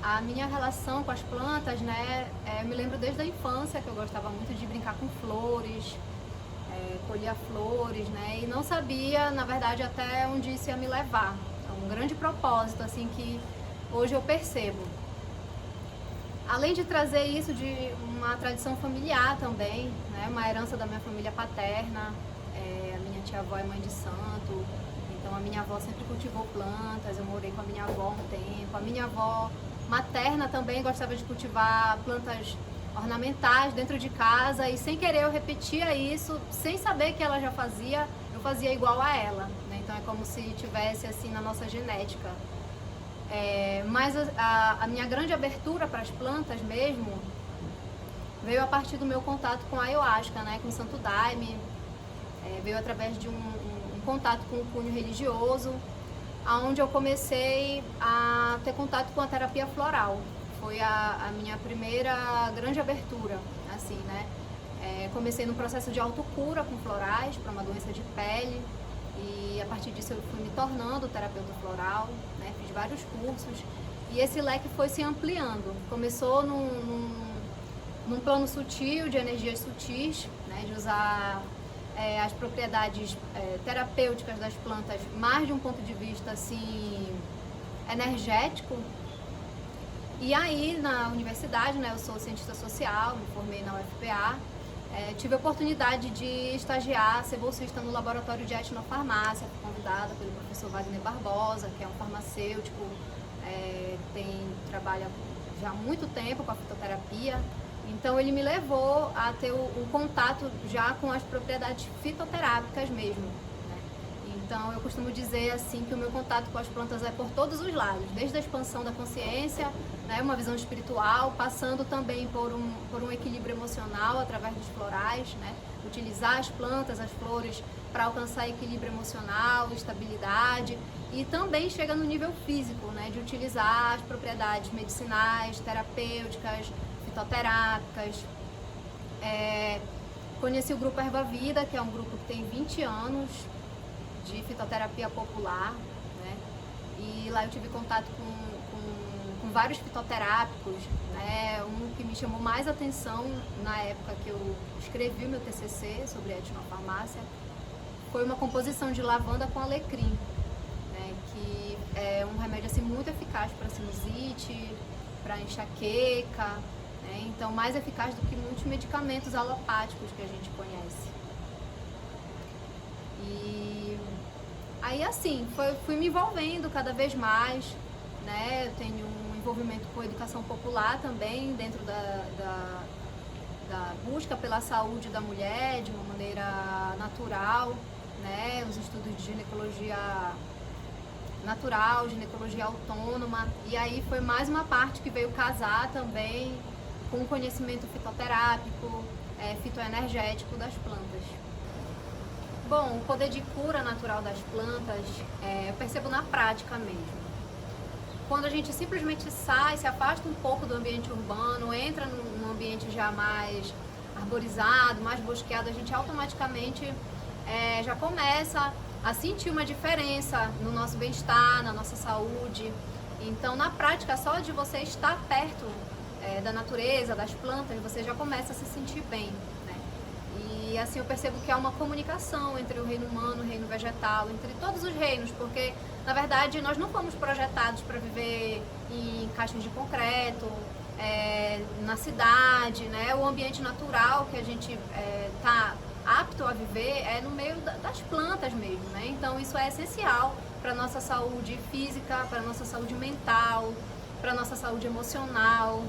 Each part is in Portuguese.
A minha relação com as plantas, né, eu me lembro desde a infância que eu gostava muito de brincar com flores, colhia flores, né, e não sabia, na verdade, até onde isso ia me levar. É um grande propósito, assim, que hoje eu percebo. Além de trazer isso de uma tradição familiar também, né, uma herança da minha família paterna, a minha tia-avó é mãe de santo, então a minha avó sempre cultivou plantas, eu morei com a minha avó um tempo. A minha avó materna também gostava de cultivar plantas ornamentais dentro de casa e sem querer eu repetia isso, sem saber que ela já fazia, eu fazia igual a ela, né? Então é como se tivesse assim na nossa genética. Mas a minha grande abertura para as plantas mesmo veio a partir do meu contato com a ayahuasca, né, com o Santo Daime. Veio através de um contato com o cunho religioso, onde eu comecei a ter contato com a terapia floral. Foi a minha primeira grande abertura, assim, né? Comecei no processo de autocura com florais para uma doença de pele e a partir disso eu fui me tornando terapeuta floral, né? Fiz vários cursos e esse leque foi se ampliando. Começou num plano sutil, de energias sutis, né? De usar as propriedades terapêuticas das plantas mais de um ponto de vista assim energético. E aí na universidade, né, eu sou cientista social, me formei na UFPA, tive a oportunidade de estagiar, ser bolsista no laboratório de etnofarmácia, fui convidada pelo professor Wagner Barbosa, que é um farmacêutico, trabalha já há muito tempo com a fitoterapia. Então ele me levou a ter o contato já com as propriedades fitoterápicas mesmo, né? Então eu costumo dizer assim que o meu contato com as plantas é por todos os lados, desde a expansão da consciência, né, uma visão espiritual, passando também por um equilíbrio emocional através dos florais, né? Utilizar as plantas, as flores para alcançar equilíbrio emocional, estabilidade, e também chega no nível físico, né, de utilizar as propriedades medicinais, terapêuticas, fitoterápicas. Conheci o grupo Erva Vida, que é um grupo que tem 20 anos de fitoterapia popular, né? E lá eu tive contato com vários fitoterápicos, né? Um que me chamou mais atenção na época que eu escrevi o meu TCC sobre etnofarmácia foi uma composição de lavanda com alecrim, né? Que é um remédio assim muito eficaz para sinusite, para enxaqueca, né? Então mais eficaz do que muitos medicamentos alopáticos que a gente conhece. E aí assim, fui me envolvendo cada vez mais, né? Eu tenho um envolvimento com a educação popular também, dentro da busca pela saúde da mulher de uma maneira natural, né? Os estudos de ginecologia natural, ginecologia autônoma, e aí foi mais uma parte que veio casar também com o conhecimento fitoterápico, fitoenergético das plantas. Bom, o poder de cura natural das plantas eu percebo na prática mesmo. Quando a gente simplesmente sai, se afasta um pouco do ambiente urbano, entra num ambiente já mais arborizado, mais bosqueado, a gente automaticamente já começa a sentir uma diferença no nosso bem-estar, na nossa saúde. Então, na prática, só de você estar perto da natureza, das plantas, você já começa a se sentir bem, né? E assim eu percebo que há uma comunicação entre o reino humano, o reino vegetal, entre todos os reinos, porque na verdade nós não fomos projetados para viver em caixas de concreto, na cidade, né? O ambiente natural que a gente está apto a viver é no meio das plantas mesmo, né? Então isso é essencial para a nossa saúde física, para a nossa saúde mental, para a nossa saúde emocional.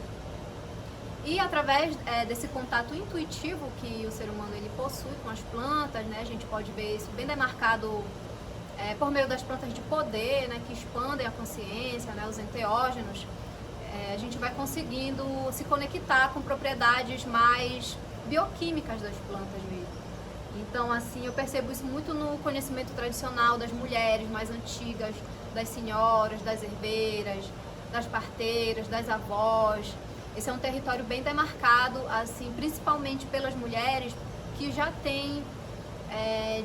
E através desse contato intuitivo que o ser humano ele possui com as plantas, né, a gente pode ver isso bem demarcado por meio das plantas de poder, né, que expandem a consciência, né, os enteógenos. A gente vai conseguindo se conectar com propriedades mais bioquímicas das plantas mesmo. Então, assim, eu percebo isso muito no conhecimento tradicional das mulheres mais antigas, das senhoras, das herbeiras, das parteiras, das avós. Esse é um território bem demarcado, assim, principalmente pelas mulheres que já têm,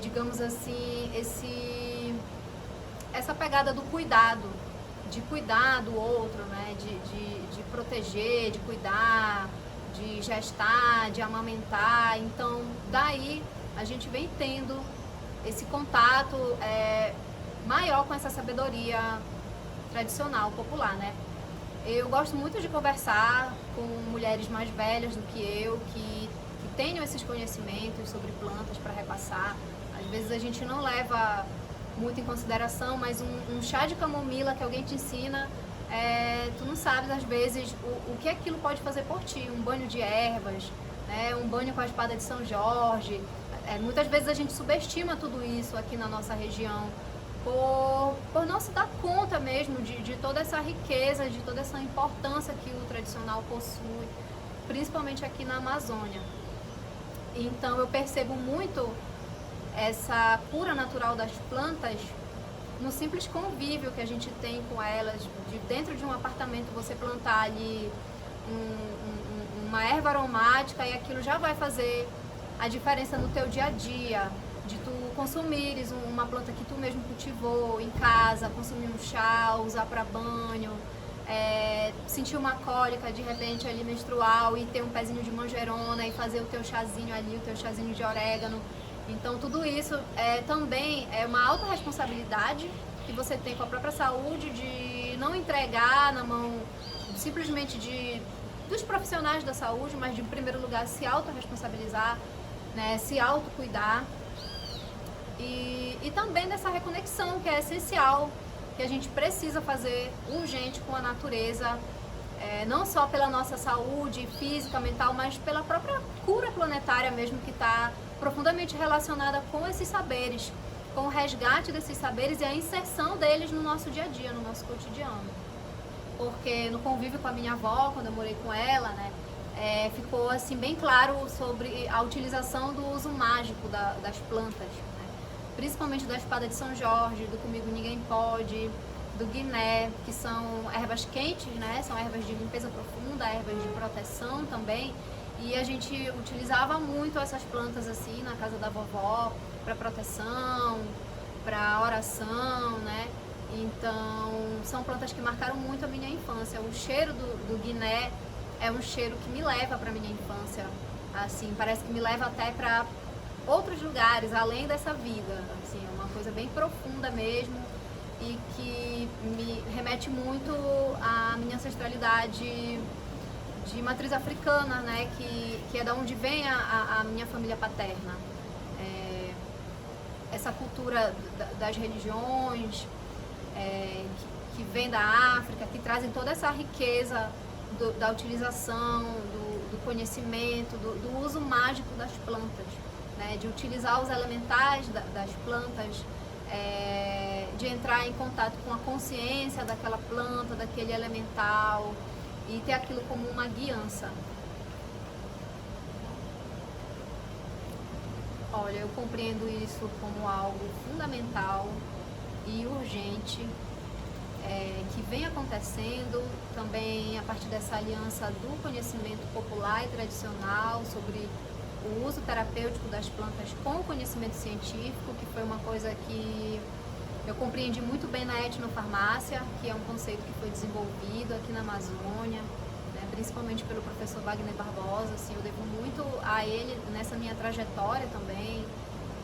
digamos assim, essa pegada do cuidado, de cuidar do outro, né? De proteger, de cuidar, de gestar, de amamentar. Então, daí a gente vem tendo esse contato maior com essa sabedoria tradicional, popular, né? Eu gosto muito de conversar com mulheres mais velhas do que eu, que tenham esses conhecimentos sobre plantas para repassar. Às vezes a gente não leva muito em consideração, mas um chá de camomila que alguém te ensina, tu não sabes às vezes o que aquilo pode fazer por ti. Um banho de ervas, né? Um banho com a espada de São Jorge. Muitas vezes a gente subestima tudo isso aqui na nossa região, por não se dar conta mesmo de toda essa riqueza, de toda essa importância que o tradicional possui, principalmente aqui na Amazônia. Então eu percebo muito essa cura natural das plantas no simples convívio que a gente tem com elas, dentro de um apartamento você plantar ali uma erva aromática e aquilo já vai fazer a diferença no teu dia a dia, de tu consumires uma planta que tu mesmo cultivou em casa, consumir um chá, usar para banho, sentir uma cólica de repente ali menstrual e ter um pezinho de manjerona e fazer o teu chazinho ali, o teu chazinho de orégano. Então tudo isso também é uma alta responsabilidade que você tem com a própria saúde, de não entregar na mão simplesmente dos profissionais da saúde, mas de em primeiro lugar se autorresponsabilizar, né, se autocuidar. E também dessa reconexão que é essencial, que a gente precisa fazer urgente com a natureza, não só pela nossa saúde física, mental, mas pela própria cura planetária mesmo, que está profundamente relacionada com esses saberes, com o resgate desses saberes e a inserção deles no nosso dia a dia, no nosso cotidiano. Porque no convívio com a minha avó, quando eu morei com ela, né, ficou assim bem claro sobre a utilização do uso mágico das plantas, principalmente da espada de São Jorge, do Comigo Ninguém Pode, do guiné, que são ervas quentes, né? São ervas de limpeza profunda, ervas de proteção também. E a gente utilizava muito essas plantas assim na casa da vovó, para proteção, para oração, né? Então, são plantas que marcaram muito a minha infância. O cheiro do guiné é um cheiro que me leva para minha infância. Assim, parece que me leva até para outros lugares, além dessa vida, assim, é uma coisa bem profunda mesmo e que me remete muito à minha ancestralidade de matriz africana, né, que é da onde vem a minha família paterna. Essa cultura das religiões que vem da África, que trazem toda essa riqueza da utilização, do conhecimento, do uso mágico das plantas. Né, de utilizar os elementais das plantas, de entrar em contato com a consciência daquela planta, daquele elemental e ter aquilo como uma guiança. Olha, eu compreendo isso como algo fundamental e urgente, que vem acontecendo também a partir dessa aliança do conhecimento popular e tradicional sobre o uso terapêutico das plantas com o conhecimento científico, que foi uma coisa que eu compreendi muito bem na etnofarmácia, que é um conceito que foi desenvolvido aqui na Amazônia, né, principalmente pelo professor Wagner Barbosa. Assim, eu devo muito a ele nessa minha trajetória também,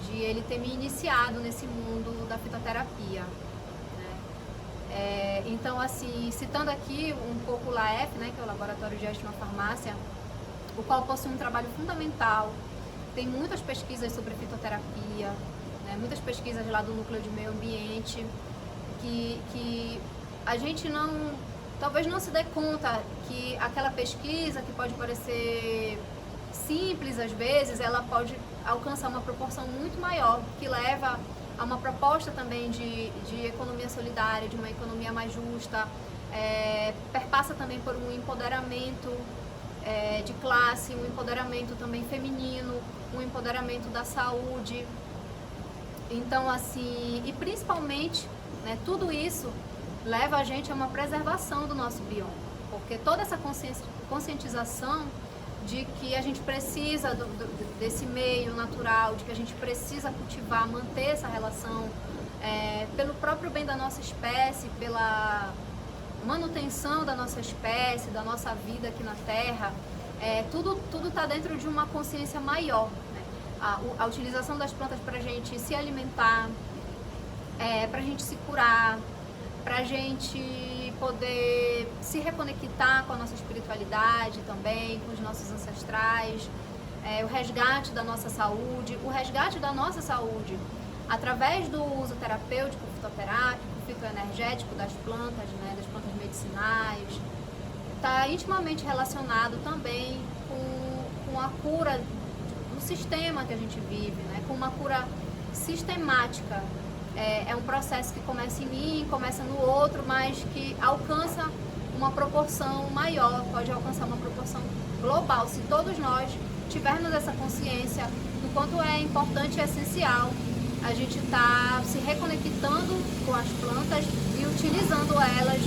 de ele ter me iniciado nesse mundo da fitoterapia. Né? Então, assim, citando aqui um pouco o LAEF, né, que é o Laboratório de Etnofarmácia, o qual possui um trabalho fundamental, tem muitas pesquisas sobre fitoterapia, né, muitas pesquisas lá do Núcleo de Meio Ambiente, que a gente talvez não se dê conta que aquela pesquisa, que pode parecer simples às vezes, ela pode alcançar uma proporção muito maior, que leva a uma proposta também de economia solidária, de uma economia mais justa, perpassa também por um empoderamento de classe, um empoderamento também feminino, um empoderamento da saúde. Então, assim, e principalmente, né, tudo isso leva a gente a uma preservação do nosso bioma, porque toda essa conscientização de que a gente precisa desse meio natural, de que a gente precisa cultivar, manter essa relação pelo próprio bem da nossa espécie, manutenção da nossa espécie, da nossa vida aqui na Terra, tudo está dentro de uma consciência maior, né? A utilização das plantas para a gente se alimentar, para a gente se curar, para a gente poder se reconectar com a nossa espiritualidade também, com os nossos ancestrais, o resgate da nossa saúde, através do uso terapêutico, fitoterápico, fitoenergético das plantas, né, das plantas medicinais, está intimamente relacionado também com a cura do sistema que a gente vive, né, com uma cura sistemática. É um processo que começa em mim, começa no outro, mas que alcança uma proporção maior, pode alcançar uma proporção global, se todos nós tivermos essa consciência do quanto é importante e essencial a gente estar se reconectando com as plantas e utilizando elas